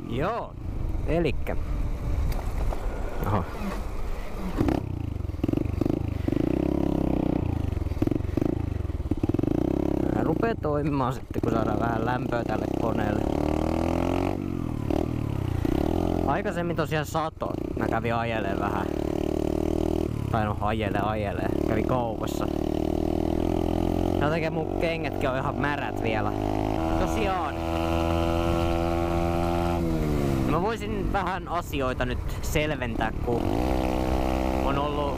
Joo, elikkä. Oho. Tää rupee toimimaan sitten, kun saadaan vähän lämpöä tälle koneelle. Aikaisemmin tosiaan sato. Mä kävin ajelee vähän. Tai no ajelee. Kävin kaupassa. Sen takia mun kengätkin on ihan märät vielä. Tosiaan. Mä voisin vähän asioita nyt selventää, kun on ollut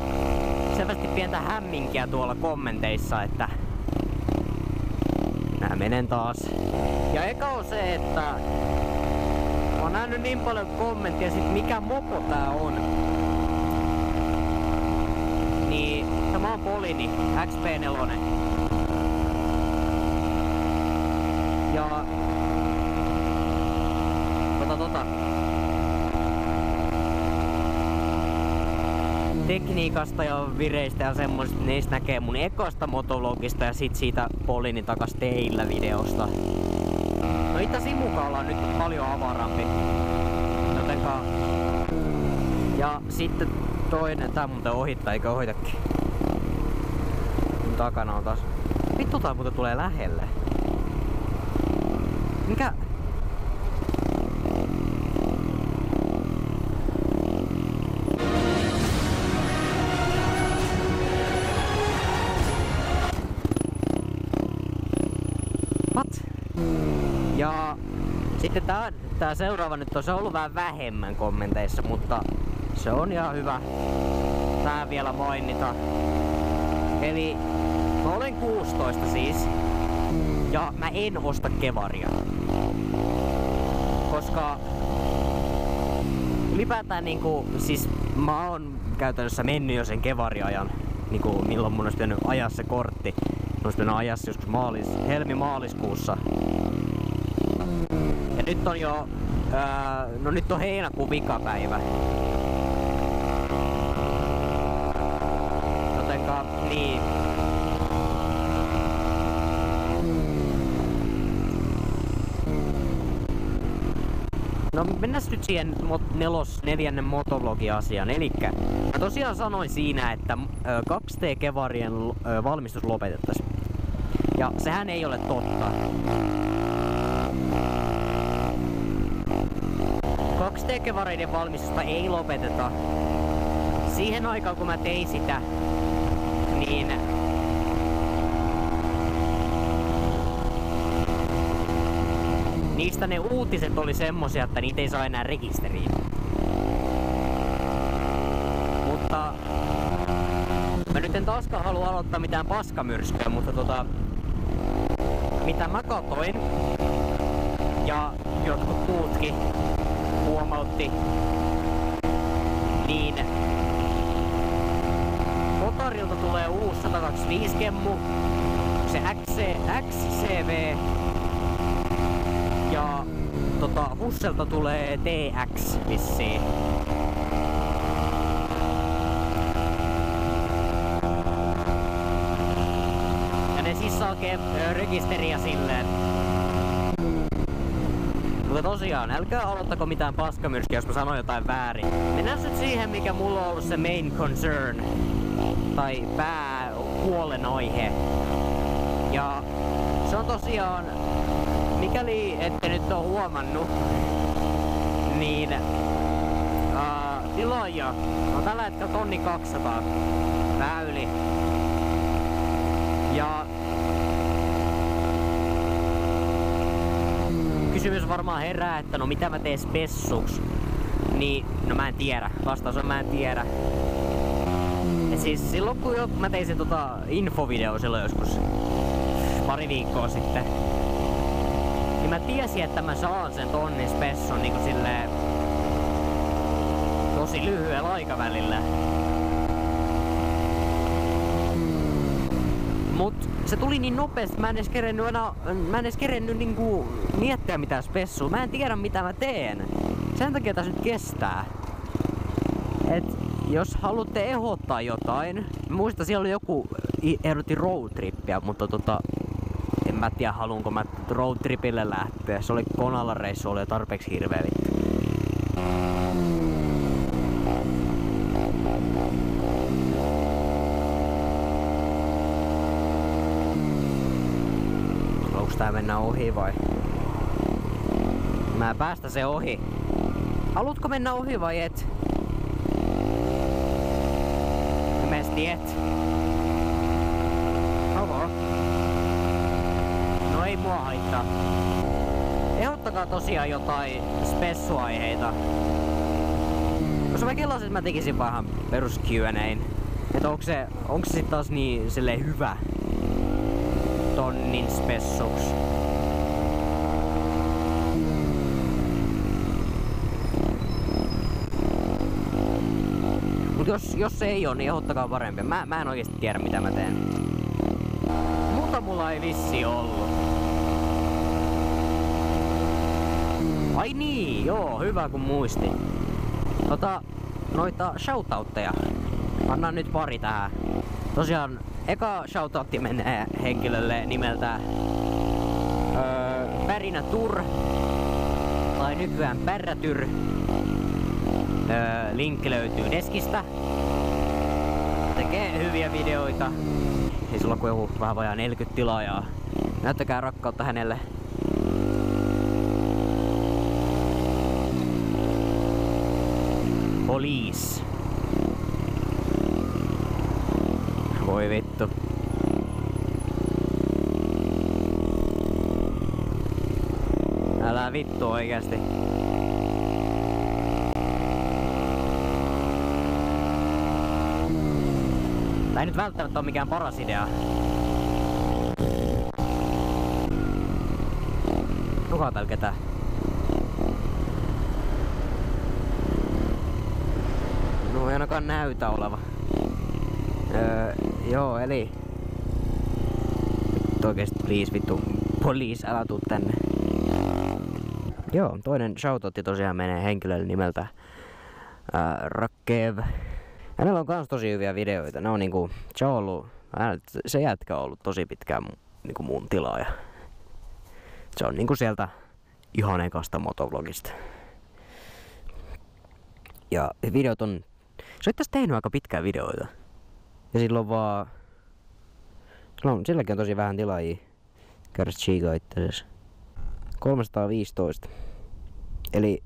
selvästi pientä hämminkiä tuolla kommenteissa, että mä menen taas. Ja eka on se, että mä oon nähnyt niin paljon kommenttia sit mikä mopo tää on. Niin tämä on Polini XP4. Ja tekniikasta ja vireistä ja semmoista, niistä näkee mun ekasta motovlogista ja sit siitä Polinin takas teillä videosta. No itse Simukaalla on nyt paljon avarampi. Jotenka. Ja sitten toinen, tää muuten ohittaa, eikö ohitakin? Mun takana on taas. Vittu tää muuten tulee lähelle. Mikä? Ja sitten tää seuraava nyt on se ollut vähän vähemmän kommenteissa, mutta se on ihan hyvä tää vielä mainita. Eli mä olen 16 siis ja mä en osta kevaria. Koska ylipäätään niinku, siis mä oon käytännössä mennyt jo sen kevariajan, niinku milloin mun olisi pitänyt ajaa se kortti. Mun olisi pitänyt ajaa se joskus helmi-maaliskuussa. Ja nyt on jo, no nyt on heinäkuun vikapäivä. Jotenka, niin. No mennään nyt siihen neljännen motovlogi-asiaan. Elikkä mä tosiaan sanoin siinä, että 2T-kevarien valmistus lopetettaisiin. Ja sehän ei ole totta. 2T-kevareiden valmistusta ei lopeteta. Siihen aikaan kun mä tein sitä, niin niistä ne uutiset oli semmosia, että niitä ei saa enää rekisteriin. Mutta mä nyt en taaskaan halua aloittaa mitään paskamyrskyä, mutta mitä mä katoin ja jotkut muutkin huomautti, niin Motarilta tulee uusi 125 kemmu, se XCV ja Husselta tulee TX vissiin. Ja ne siis saa rekisteriä silleen. Mutta tosiaan, älkää aloittako mitään paskamyrskyä, jos mä sanon jotain väärin. Mennään nyt siihen, mikä mulla on ollut se main concern. Tai päähuolenaihe. Ja se on tosiaan, mikäli ette nyt oo huomannut, niin tilaaja on tällä hetkellä 1200 vähän yli. Ja kysymys varmaan herää, että no mitä mä teen spessuks? Niin, no mä en tiedä. Vastaus on mä en tiedä. Et siis silloin kun mä tein sen infovideo silloin joskus pari viikkoa sitten, niin mä tiesin, että mä saan sen tonnin spessun niinku silleen tosi lyhyellä aikavälillä. Mut se tuli niin nopeasti, mä en edes kerennyt niinku miettiä mitään spessua. Mä en tiedä mitä mä teen. Sen takia tässä nyt kestää. Et jos haluatte ehdottaa jotain, muista siellä oli joku ehdotti roadtrippiä, mutta mä tiedä haluunko mä roadtripille lähteä. Se oli Konalla reissu, oli tarpeeksi hirveä vittu. Onks tää mennä ohi vai? Mä päästä se ohi. Haluatko mennä ohi vai et? Ilmeisesti et. Onko? No ei mua haittaa. Ehdottakaa tosiaan jotain spessuaiheita. Koska mä kellasin, että mä tekisin vähän perus Q&A:n. Et onko se sit taas niin silleen hyvä tonnin spessuks? Mut jos se ei oo, niin ehdottakaa parempi. Mä en oikeesti tiedä mitä mä teen. Mutta mulla ei vissi ollut. Ai niin, joo, hyvä kun muistin. Noita shoutoutteja. Annan nyt pari tähän. Tosiaan, eka shoutoutti menee henkilölle nimeltä Pärinä Tur. Tai nykyään Pärrätyr. Linkki löytyy deskistä. Tekee hyviä videoita. Ei sulla kuin joku vähän vajaa 40 tilaajaa. Näyttäkää rakkautta hänelle. Police. Voi vittu. Älä vittu oikeesti. Tää ei nyt välttämättä oo mikään paras idea. Onkohan täällä ketään? No ei ainakaan näytä oleva. Joo, eli... Nyt oikeesti please vittu. Police, älä tuu tänne. Joo, toinen shoutoutti tosiaan menee henkilölle nimeltä Rakkev. Hänellä on kans tosi hyviä videoita. Ne on niinku... Se jätkä on ollut tosi pitkään niinku mun tilaaja. Se on niinku sieltä ihan ekasta motovlogista. Ja videot on... Se on tässä tehnyt aika pitkää videoita. Ja silloin vaan... Silläkin on tosi vähän tilaajia. Käydä chiikaa itseasiassa. 315. Eli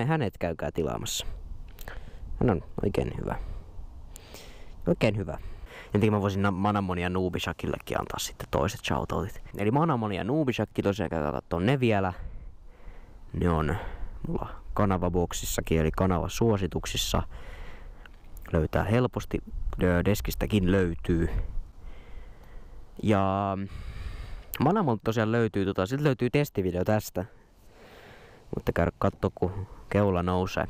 hänet käykää tilaamassa. Hän on oikein hyvä. Oikein hyvä. Jotenkin mä voisin Manamon ja Noobishakillekin antaa sitten toiset shoutoutit. Eli Manamon ja Noobishakki tosiaan käykää kattoo ne vielä. Ne on mulla kanavaboksissakin, eli kanavasuosituksissa. Löytää helposti, deskistäkin löytyy. Ja Manamolta tosiaan löytyy, siltä löytyy testivideo tästä. Mutta käydä kattoo, kun keula nousee.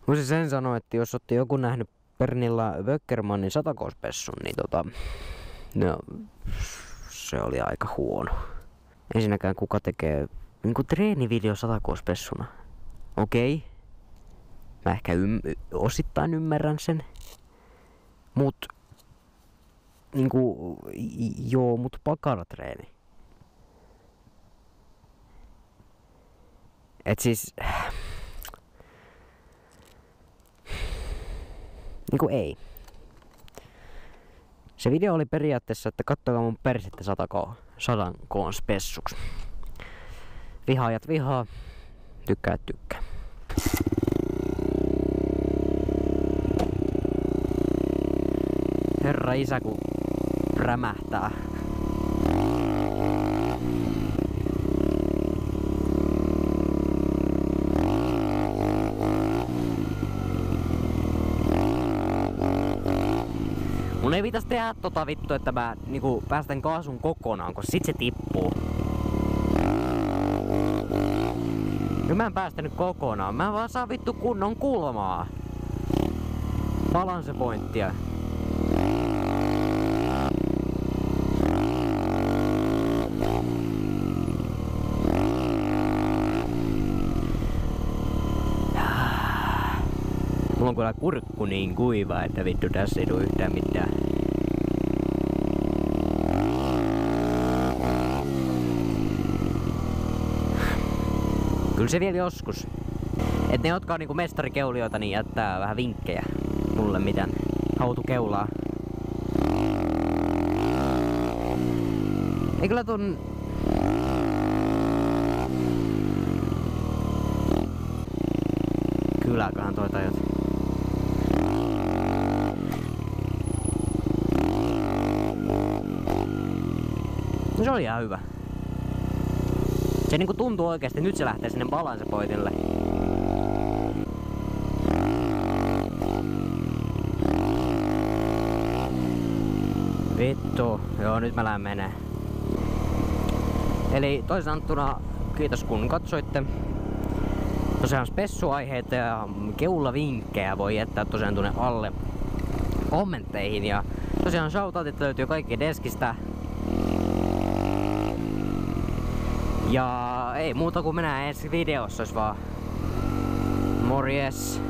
Voisin sen sanoa, että jos olette joku nähnyt Pernilla Böckermanin satakospessun, niin no, se oli aika huono. Ensinnäkään kuka tekee niinku treenivideo satakospessuna. Okei. Mä ehkä osittain ymmärrän sen. Mut niinku joo, mut pakaratreeni. Et siis niinku ei. Se video oli periaatteessa, että kattokaa mun persettä 100 koon spessuks. Vihaajat vihaa, tykkää tykkää. Herra isä kun rämähtää. Mun ei pitäis tehdä vittu, että mä niinku päästän kaasun kokonaan, koska sit se tippuu. Nyt mä en päästänyt kokonaan, mä vaan saan vittu kunnon kulmaa. Balancepointtia. Mulla on kyllä kurkku niin kuiva, että vittu tässä ei tuu yhtään mitään. Kyllä se vielä joskus. Et ne, jotka on niinku mestarikeulioita, niin jättää vähän vinkkejä mulle, miten hautukeulaa. Ei kyllä ton... Kylläköhän toi tajut. No se oli ihan hyvä. Se niinku tuntuu oikeesti, nyt se lähtee sinne balancepointille. Vittu, joo nyt mä lähden menee. Eli toisin sanottuna, kiitos kun katsoitte. Tosiaan spessuaiheita ja keulavinkkejä voi jättää tosiaan tuonne alle kommentteihin. Ja tosiaan shoutoutit löytyy kaikki deskistä. Ja ei muuta kuin mennään ensi videossa, jos vaan. Morjes!